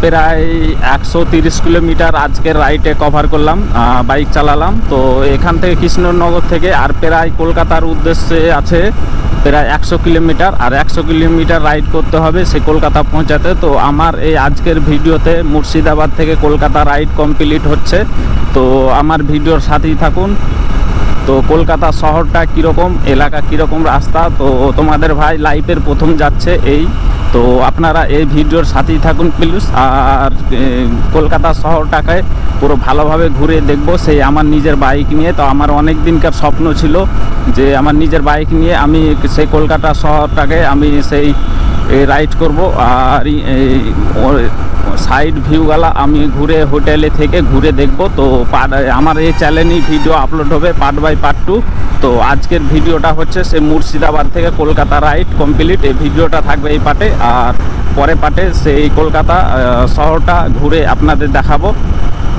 প্রায় 130 কিলোমিটার আজকের রাইডে কভার করলাম, বাইক চালালাম। তো এখান থেকে কৃষ্ণনগর থেকে আর প্রায় কলকাতার উদ্দেশ্যে আছে প্রায় 100 কিলোমিটার, আর 100 কিলোমিটার রাইড করতে হবে সে কলকাতা পৌঁছাতে। তো আমার এই আজকের ভিডিওতে মুর্শিদাবাদ থেকে কলকাতা রাইড কমপ্লিট হচ্ছে, তো আমার ভিডিওর সাথেই থাকুন। তো কলকাতা শহরটা কীরকম, এলাকা কীরকম, রাস্তা, তো তোমাদের ভাই লাইফের প্রথম যাচ্ছে এই। তো আপনারা এই ভিডিওর সাথেই থাকুন প্লিজ। আর কলকাতা শহরটাকে পুরো ভালোভাবে ঘুরে দেখব সেই আমার নিজের বাইক নিয়ে। তো আমার অনেক দিনকার স্বপ্ন ছিল যে আমার নিজের বাইক নিয়ে আমি সেই কলকাতা শহরটাকে আমি সেই রাইড করব, আর সাইড ভিউগুলা আমি ঘুরে হোটেলে থেকে ঘুরে দেখব। তো আমার এই চ্যানেলেই ভিডিও আপলোড হবে পার্ট বাই পার্ট 2। তো আজকের ভিডিওটা হচ্ছে সে মুর্শিদাবাদ থেকে কলকাতা রাইড কমপ্লিট, এই ভিডিওটা থাকবে এই পার্টে, আর পরে পার্টে সেই কলকাতা শহরটা ঘুরে আপনাদের দেখাবো।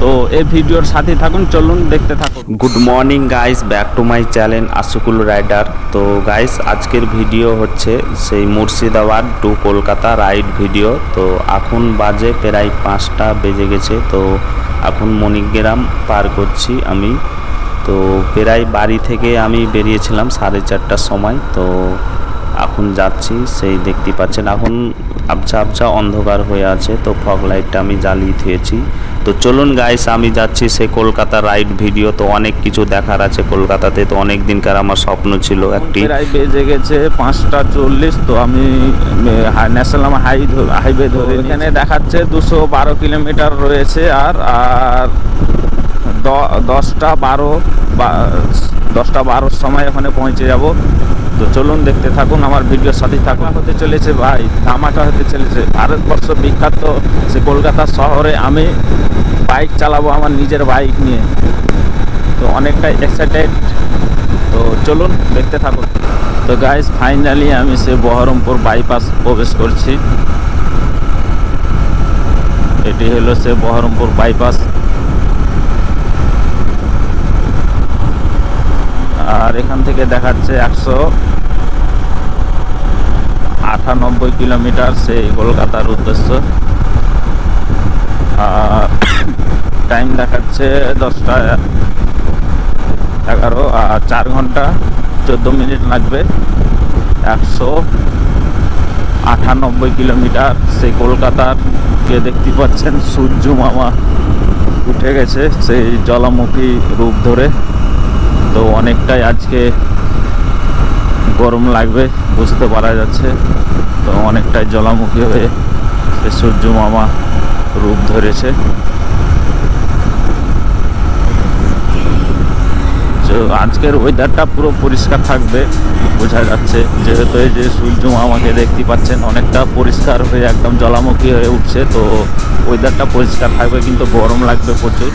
তো এই ভিডিওর সাথে থাকুন, চলুন দেখতে থাকুন। Good morning guys, back to my channel Ashukul rider. তো গাইস আজকের ভিডিও হচ্ছে সেই Murshidabad to Kolkata ride video. তো এখন বাজে প্রায় 5টা বেজে গেছে। তো এখন মণিগ্রাম পার করছি আমি। তো প্রায় বাড়ি থেকে আমি বেরিয়েছিলাম 4:30টার সময়। তো এখন যাচ্ছি, সেই দেখতে পাচ্ছেন এখন আবছা আবছা অন্ধকার হয়ে আছে। তো ফগ লাইটটা আমি জ্বালিয়ে দিয়েছি। তো চলুন গাইস আমি যাচ্ছি সেই কলকাতা রাইড ভিডিও। তো অনেক কিছু দেখার আছে কলকাতাতে, তো অনেক দিনকার আমার স্বপ্ন ছিল একটি। প্রায় বেজে গেছে 5:40। তো আমি ন্যাশনাল হাইওয়ে ধরে, এখানে দেখাচ্ছে 212 কিলোমিটার রয়েছে, আর 10টা 12 সময় ওখানে পৌঁছে যাব। তো চলুন দেখতে থাকুন, আমার ভিডিওর সাথে থাকুন। হতে চলেছে ভাই, ধামাকা হতে চলেছে। ভারতবর্ষ বিখ্যাত সে কলকাতা শহরে আমি বাইক চালাবো আমার নিজের বাইক নিয়ে। তো অনেকটাই এক্সাইটেড, তো চলুন দেখতে থাকুন। তো গাইস ফাইনালি আমি সে বহরমপুর বাইপাস প্রবেশ করছি। এটি হলো সে বহরমপুর বাইপাস, আর এখান থেকে দেখাচ্ছে 198 কিলোমিটার সেই কলকাতার উদ্দেশ্য। আর টাইম দেখাচ্ছে 10:11, আর 4 ঘন্টা 14 মিনিট লাগবে। 198 কিলোমিটার সেই কলকাতার কে দেখতে পাচ্ছেন সূর্য মামা উঠে গেছে সেই জলামুখী রূপ ধরে। তো অনেকটাই আজকে গরম লাগবে বুঝতে পারা যাচ্ছে। তো অনেকটাই জ্বালামুখী হয়ে সে সূর্য মামা রূপ ধরেছে। তো আজকের ওয়েদারটা পুরো পরিষ্কার থাকবে বোঝা যাচ্ছে, যেহেতু এই যে সূর্য মামাকে দেখতে পাচ্ছেন অনেকটা পরিষ্কার হয়ে একদম জ্বালামুখী হয়ে উঠছে। তো ওয়েদারটা পরিষ্কার থাকবে, কিন্তু গরম লাগবে প্রচুর।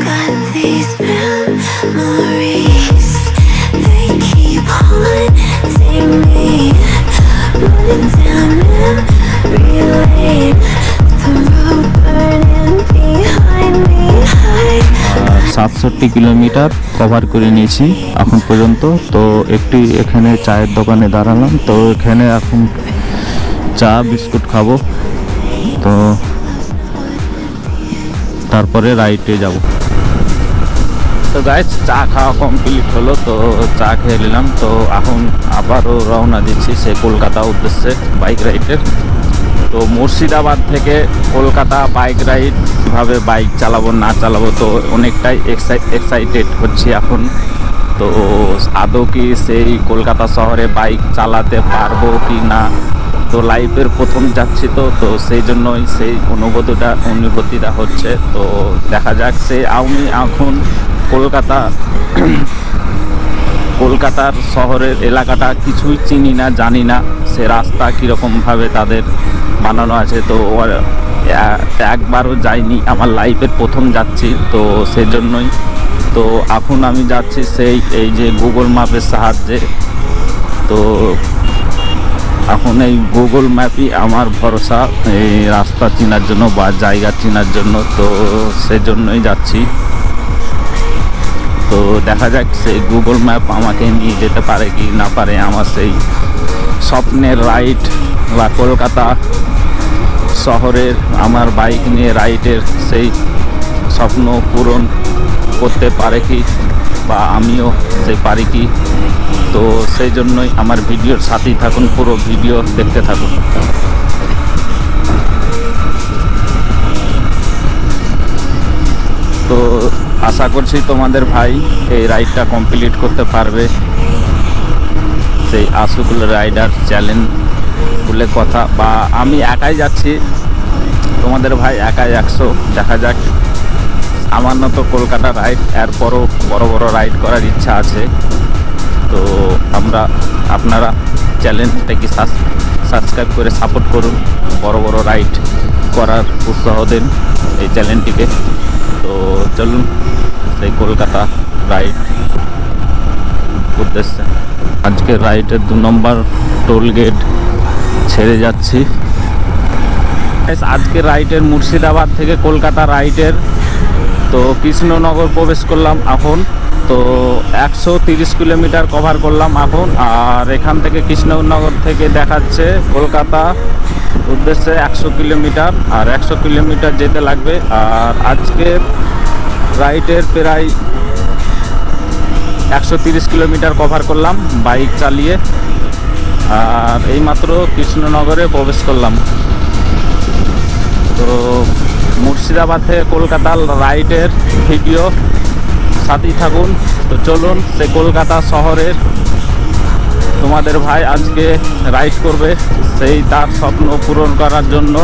Got these memories, they keep haunting me, running down memory lane, the road burning behind me. 67 kilometre cover করে নিয়েছি এখন পর্যন্ত। তো একটি এখানে চায়ের দোকানে দাঁড়ালাম, তো এখানে এখন চা বিস্কুট খাবো, তো তারপরে রাইডে যাব। তো গাইস চা খাওয়া কমপ্লিট হলো, তো চা খেয়ে নিলাম। তো এখন আবারও রওনা দিচ্ছি সে কলকাতা উদ্দেশ্যে বাইক রাইডের। তো মুর্শিদাবাদ থেকে কলকাতা বাইক রাইড, কীভাবে বাইক চালাবো না চালাবো, তো অনেকটাই এক্সাইটেড হচ্ছি এখন। তো আদৌ কি সেই কলকাতা শহরে বাইক চালাতে পারবো কি না, তো লাইফের প্রথম যাচ্ছি, তো সেই জন্যই সেই অনুভূতিটা হচ্ছে। তো দেখা যাক সে আমি এখন কলকাতার শহরের এলাকাটা কিছুই চিনি না, জানি না সে রাস্তা কীরকমভাবে তাদের বানানো আছে। তো একবারও যাইনি, আমার লাইফের প্রথম যাচ্ছি, তো সেজন্যই। তো এখন আমি যাচ্ছি সেই এই যে গুগল ম্যাপের সাহায্যে। তো এখন এই গুগল ম্যাপই আমার ভরসা এই রাস্তা চেনার জন্য বা জায়গা চেনার জন্য, তো সেজন্যই যাচ্ছি। তো দেখা যাক সেই গুগল ম্যাপ আমাকে নিয়ে যেতে পারে কি না পারে আমার সেই স্বপ্নের রাইড বা কলকাতা শহরের আমার বাইক নিয়ে রাইডের সেই স্বপ্ন পূরণ করতে পারে কি বা আমিও সেই পারি কি। তো সেই জন্যই আমার ভিডিওর সাথেই থাকুন, পুরো ভিডিও দেখতে থাকুন। তো আশা করছি তোমাদের ভাই এই রাইডটা কমপ্লিট করতে পারবে। সেই আশুকুল রাইডার চ্যালেঞ্জ বলে কথা, বা আমি একাই যাচ্ছি, তোমাদের ভাই একাই 100। দেখা যাক, আমার তো কলকাতা রাইড, এরপরও বড় বড় রাইড করার ইচ্ছা আছে। তো আপনারা চ্যানেলটাকে সাবস্ক্রাইব করে সাপোর্ট করুন, বড় বড় রাইড করার উৎসাহ দেন এই চ্যানেলটিকে। তো চলুন সেই কলকাতা রাইড উদ্দেশ্যে। আজকে রাইডের 2 নম্বর টোল গেট ছেড়ে যাচ্ছি। আজকে রাইডের মুর্শিদাবাদ থেকে কলকাতা রাইডের তো কৃষ্ণনগর প্রবেশ করলাম এখন। তো 130 কিলোমিটার কভার করলাম এখন। আর এখান থেকে কৃষ্ণনগর থেকে দেখাচ্ছে কলকাতা উদ্দেশ্যে 100 কিলোমিটার, আর 100 কিলোমিটার যেতে লাগবে। আর আজকের রাইডের প্রায় 130 কিলোমিটার কভার করলাম বাইক চালিয়ে। আর এইমাত্র কৃষ্ণনগরে প্রবেশ করলাম। তো মুর্শিদাবাদ থেকে কলকাতার রাইডের ভিডিও সাথেই থাকুন। তো চলুন সে কলকাতা শহরের তোমাদের ভাই আজকে রাইড করবে, সেই তার স্বপ্ন পূরণ করার জন্য।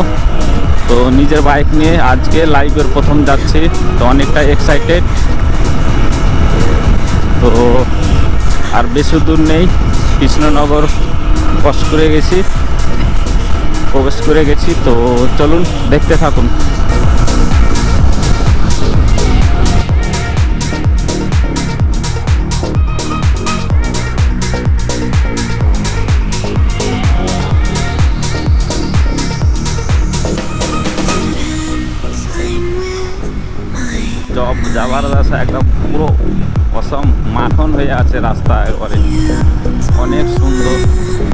তো নিজের বাইক নিয়ে আজকে লাইভের প্রথম যাচ্ছি, তো অনেকটা এক্সাইটেড। তো আর বেশি দূর নেই, কৃষ্ণনগর ক্রস করে গেছি, প্রবেশ করে গেছি। তো চলুন দেখতে থাকুন। জব যাওয়ার রাস্তা একদম পুরো অসম মাখন হয়ে আছে রাস্তা, একবারে অনেক সুন্দর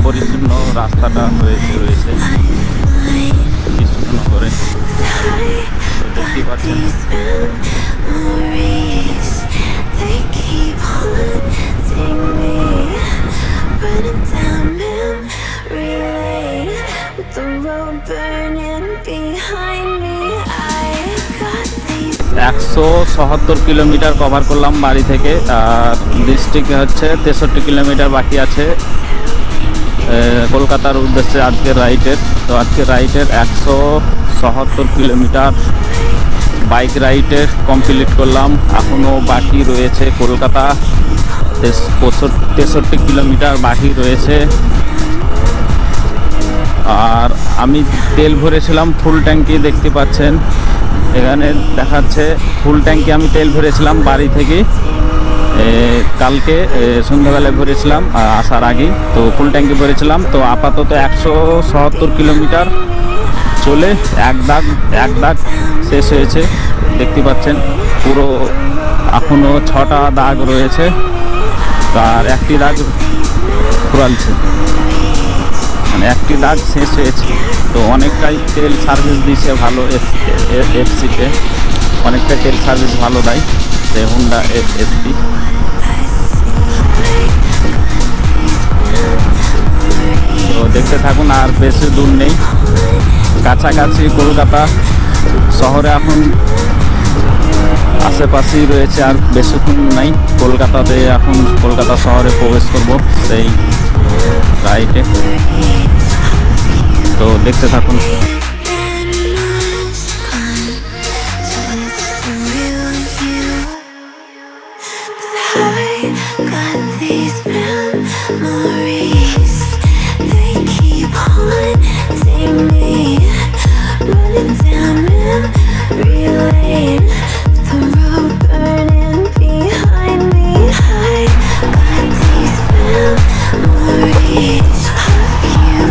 পরিচ্ছন্ন রাস্তাটা রয়েছে কৃষ্ণনগরে। দেখতে পাচ্ছেন the road burning behind me. I got these 177 kilometre cover করলাম বাড়ি থেকে। আর ডিস্ট্রিক্টে হচ্ছে 63 কিলোমিটার বাকি আছে কলকাতার উদ্দেশ্যে আজকের রাইডের। তো আজকের রাইডের 177 কিলোমিটার বাইক রাইডের কমপ্লিট করলাম। এখনও বাকি রয়েছে কলকাতা 63 কিলোমিটার বাকি রয়েছে। আর আমি তেল ভরেছিলাম ফুল ট্যাঙ্কি, দেখতে পাচ্ছেন এখানে দেখাচ্ছে ফুল ট্যাঙ্কি আমি তেল ভরেছিলাম বাড়ি থেকে কালকে সন্ধ্যাবেলায় ভরেছিলাম আসার আগে। তো ফুল ট্যাঙ্কি ভরেছিলাম। তো আপাতত 177 কিলোমিটার চলে এক দাগ শেষ হয়েছে, দেখতে পাচ্ছেন পুরো এখনও 6টা দাগ রয়েছে, আর একটি দাগ ফুরালছে, মানে একটি দাগ শেষ হয়েছে। তো অনেকটাই তেল সার্ভিস দিচ্ছে ভালো, এফসিতে অনেকটা তেল সার্ভিস ভালো দেয় হোন্ডা এফসি। তো দেখতে থাকুন, আর বেশি দূর নেই, কাছাকাছি কলকাতা শহরে এখন আশেপাশেই রয়েছে, আর বেশিক্ষণ নাই কলকাতাতে। এখন কলকাতা শহরে প্রবেশ করব সেই রাইডে। তো দেখতে থাকুন।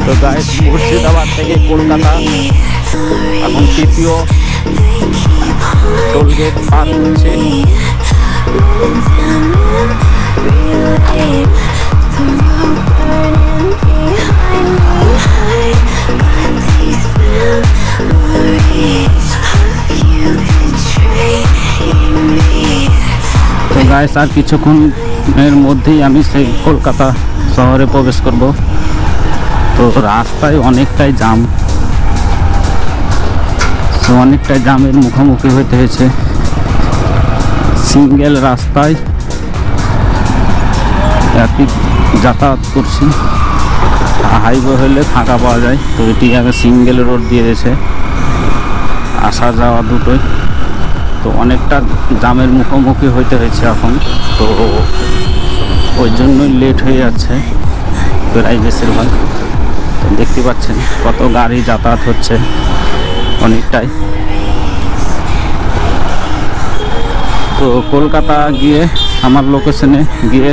তো গাইস, মুর্শিদাবাদ থেকে কলকাতা এখন তৃতীয় টোলগেট পার হচ্ছে। তো গাইস আর কিছুক্ষণের মধ্যেই আমি সেই কলকাতা শহরে প্রবেশ করব। তো রাস্তায় অনেকটাই জাম, তো অনেকটাই জামের মুখোমুখি হতে হয়েছে। সিঙ্গেল রাস্তায় ট্রাফিক যাতায়াত করছি, হাইওয়ে হলে ফাঁকা পাওয়া যায়, তো এটি আগে সিঙ্গেল রোড দিয়ে দিয়েছে, আসা যাওয়া দুটোই। তো অনেকটা জামের মুখোমুখি হইতে হয়েছে এখন, তো ওই জন্যই লেট হয়ে যাচ্ছে প্রায় বেশিরভাগ। তো দেখতে পাচ্ছেন কত গাড়ি যাতায়াত হচ্ছে অনেকটাই। তো কলকাতা গিয়ে আমার লোকেশনে গিয়ে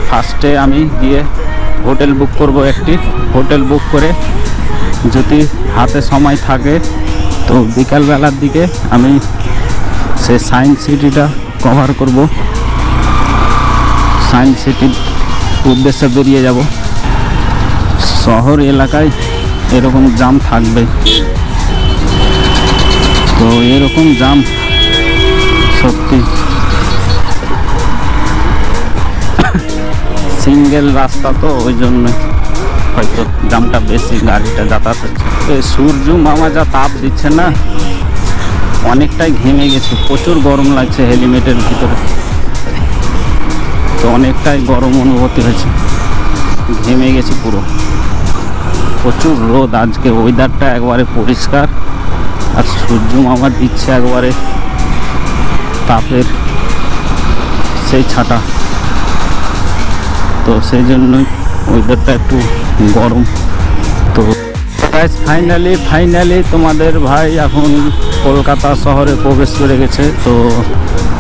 ফার্স্টে আমি গিয়ে হোটেল বুক করব, একটি হোটেল বুক করে যদি হাতে সময় থাকে তো বিকালবেলার দিকে আমি সে সায়েন্স সিটিটা কভার করব, সায়েন্স সিটির উদ্দেশ্যে বেরিয়ে যাব। শহর এলাকায় এরকম জাম থাকবে, তো এরকম জাম সত্যি সিঙ্গেল রাস্তা, তো ওই জন্য হয়তো জামটা বেশি, গাড়িটা যাতায়াত হচ্ছে। সূর্য মামা যা তাপ দিচ্ছে না, অনেকটাই ঘেমে গেছে, প্রচুর গরম লাগছে হেলমেটের ভিতরে, তো অনেকটাই গরম অনুভূতি হয়েছে, ঘেমে গেছি পুরো। প্রচুর রোদ আজকে, ওয়েদারটা একবারে পরিষ্কার, আর সূর্য মামা দিচ্ছে একবারে তাপের সেই ছাটা, তো সেই জন্যই ওয়েদারটা একটু গরম। তো ফাইনালি তোমাদের ভাই এখন কলকাতা শহরে প্রবেশ করে গেছে। তো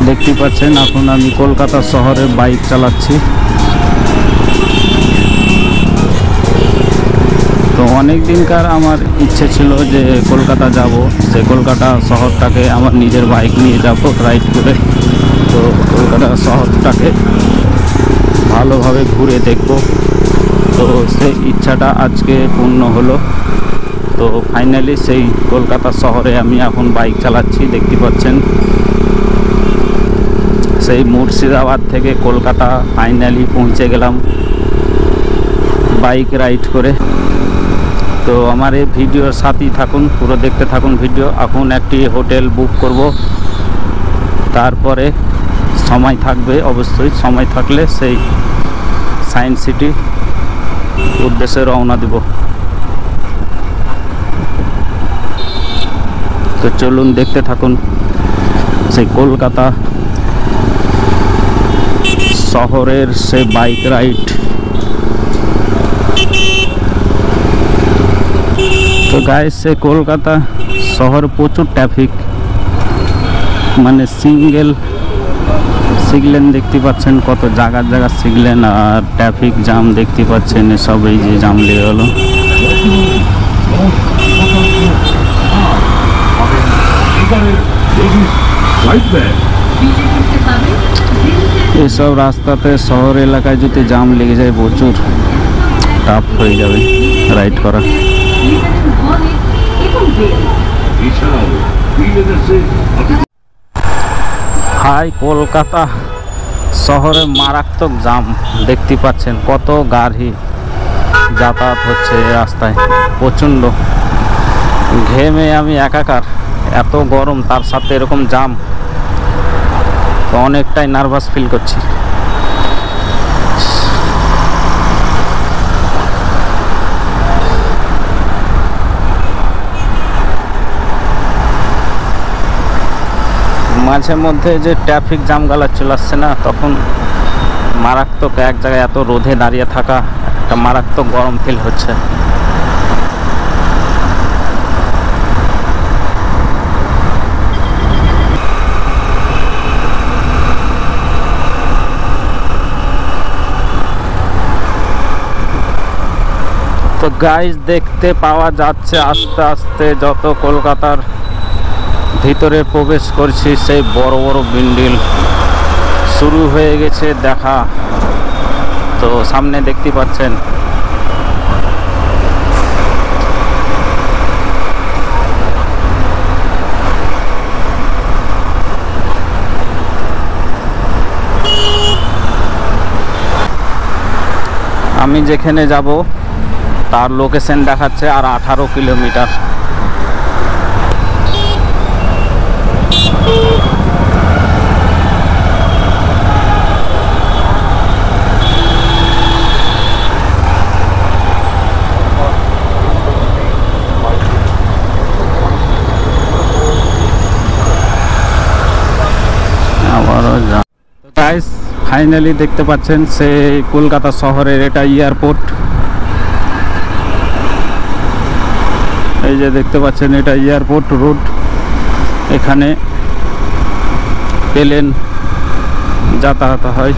দেখতে পাচ্ছেন এখন আমি কলকাতা শহরে বাইক চালাচ্ছি। তো অনেক দিনকার আমার ইচ্ছে ছিল যে কলকাতা যাব, সে কলকাতা শহরটাকে আমার নিজের বাইক নিয়ে যাব রাইড করে, তো কলকাতা শহরটাকে ভালোভাবে ঘুরে দেখব। তো সেই ইচ্ছাটা আজকে পূর্ণ হলো। তো ফাইনালি সেই কলকাতা শহরে আমি এখন বাইক চালাচ্ছি, দেখতে পাচ্ছেন। সেই মুর্শিদাবাদ থেকে কলকাতা ফাইনালি পৌঁছে গেলাম বাইক রাইড করে। তো আমার এই ভিডিওর সাথেই থাকুন, পুরো দেখতে থাকুন ভিডিও। এখন একটি হোটেল বুক করব, তারপরে সময় থাকবে, অবশ্যই সময় থাকলে সেই সায়েন্স সিটি উদ্দেশ্যে রওনা দিব। তো চলুন দেখতে থাকুন সেই কলকাতা শহরের সেই বাইক রাইড। তো গাইস সে কলকাতা শহর প্রচুর ট্রাফিক, মানে সিগলেন দেখতে পাচ্ছেন, কত জায়গা সিগলেন, আর ট্রাফিক জাম দেখতে পাচ্ছেন, এসব এই যে জাম লেগে গেল। এসব রাস্তাতে শহর এলাকায় যদি জাম লেগে যায় প্রচুর টাফ হয়ে যাবে রাইড করা। হাই কলকাতা শহরে মারাত্মক জাম দেখতে পাচ্ছেন, কত গাড়ি যাতায়াত হচ্ছে রাস্তায়, প্রচণ্ড ঘেমে আমি একাকার, এত গরম তার সাথে এরকম জাম, তো অনেকটাই নার্ভাস ফিল করছি। মাঝে মধ্যে যে ট্রাফিক জামগুলো চলে আসছে না, তখন মারাত্মক এক জায়গায় এত রোদে দাঁড়িয়ে থাকা, একটা মারাত্মক গরম ফিল হচ্ছে। তো গাইস দেখতে পাওয়া যাচ্ছে আস্তে আস্তে যত কলকাতার ভিতরে প্রবেশ করছি। সেই বড় বড় বিল্ডিং শুরু হয়ে গেছে দেখা। তো সামনে দেখতে পাচ্ছেন আমি যেখানে যাব তার লোকেশন দেখাচ্ছে আর 18 কিলোমিটার। গাইস ফাইনালি দেখতে পাচ্ছেন সেই কলকাতা শহরের এটা এয়ারপোর্ট। এই যে দেখতে পাচ্ছেন এটা এয়ারপোর্ট রোড। এখানে প্লেন যাতায়াত হয়।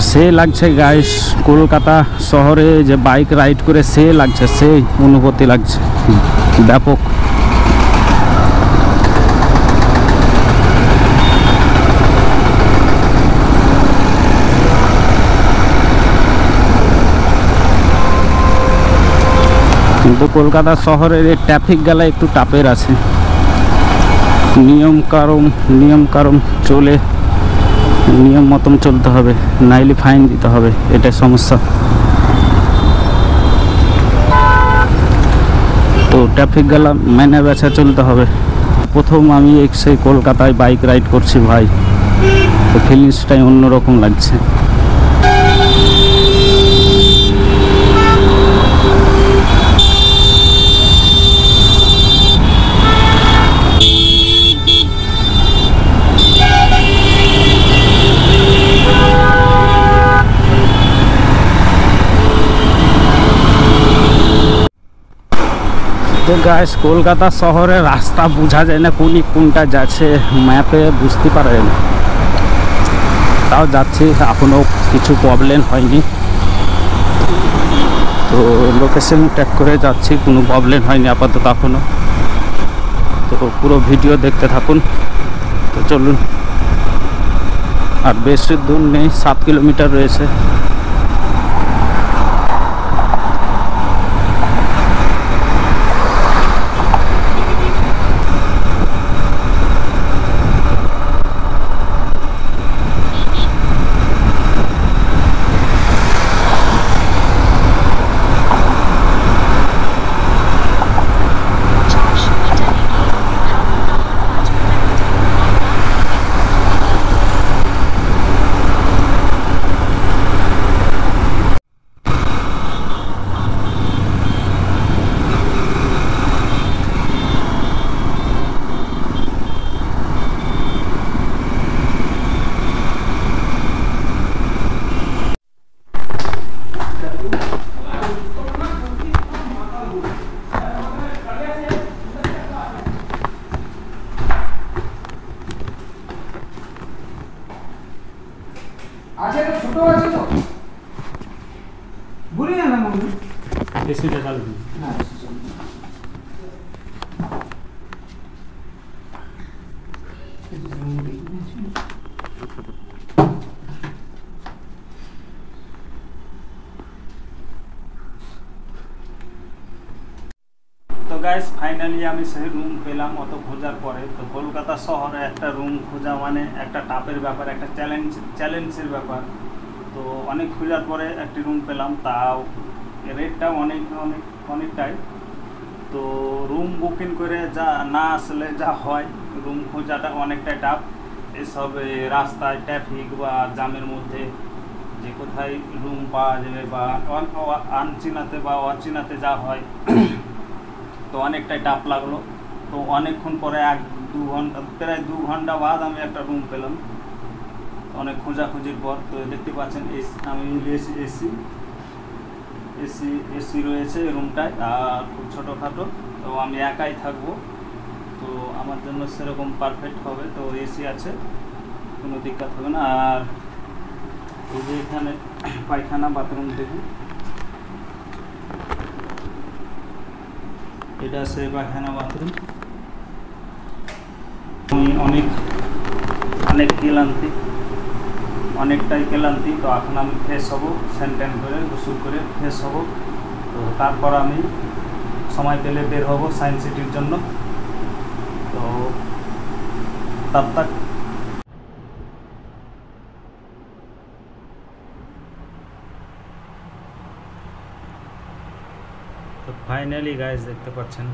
সে লাগছে গাইস, কলকাতা শহরে যে বাইক রাইড করে সে লাগছে, সেই অনুভূতি লাগছে ব্যাপক। কিন্তু কলকাতা শহরের এই ট্রাফিক গেলা একটু টাপের আছে। নিয়ম কারণ চলে, নিয়ম মতন চলতে হবে, নাইলে ফাইন দিতে হবে, এটাই সমস্যা। তো ট্রাফিক গেলা মেনে বেছা চলতে হবে। প্রথম আমি সেই কলকাতায় বাইক রাইড করছি ভাই, তো ফিলিংসটাই অন্যরকম লাগছে। তো গাইস কলকাতা শহরের রাস্তা বোঝা যায় না কোনটা যাচ্ছে, ম্যাপে বুঝতে পারে না। তাও যাচ্ছি, এখনও কিছু প্রবলেম হয়নি। তো লোকেশন ট্র্যাক করে যাচ্ছি, কোনো প্রবলেম হয়নি আপাতত এখনও। তো পুরো ভিডিও দেখতে থাকুন। তো চলুন, আর বেশি দূর নেই, 7 কিলোমিটার রয়েছে। এসিটা চালু দিন। তো গাইস ফাইনালি আমি সেই রুম পেলাম অত খোঁজার পরে। তো কলকাতা শহরে একটা রুম খোঁজা মানে একটা টাপের ব্যাপার, একটা চ্যালেঞ্জের ব্যাপার। তো অনেক খোঁজার পরে একটি রুম পেলাম, তাও রেটটা অনেকটাই। তো রুম বুকিং করে যা না আসলে যা হয়, রুম খোঁজাটা অনেকটাই টাফ। এসব রাস্তায় ট্রাফিক বা জামের মধ্যে যে কোথায় রুম পাওয়া যাবে বা আনচিনাতে বা অচেনাতে যা হয়, তো অনেকটাই টাফ লাগলো। তো অনেকক্ষণ পরে 1-2 ঘন্টা, প্রায় 2 ঘন্টা বাদ আমি একটা রুম পেলাম অনেক খোঁজাখুঁজির পর। তো দেখতে পাচ্ছেন আমি এসি রয়েছে রুমটায়, আর খুব ছোটোখাটো। তো আমি একাই থাকবো, তো আমার জন্য সেরকম পারফেক্ট হবে। তো এসি আছে, কোনো দিক্কত হবে না। আর এই যে এখানে পায়খানা বাথরুম দেখুন, এটা সে পায়খানা বাথরুম। আমি অনেকটাই ক্লান্তি। তো এখন আমি ফ্রেশ হব, স্যান করে গোসল করে ফ্রেশ হব। তো তারপর আমি সময় পেলে বের হব সায়েন্স সিটির জন্য। তো তব তক তো ফাইনালি গাইস দেখতে পাচ্ছেন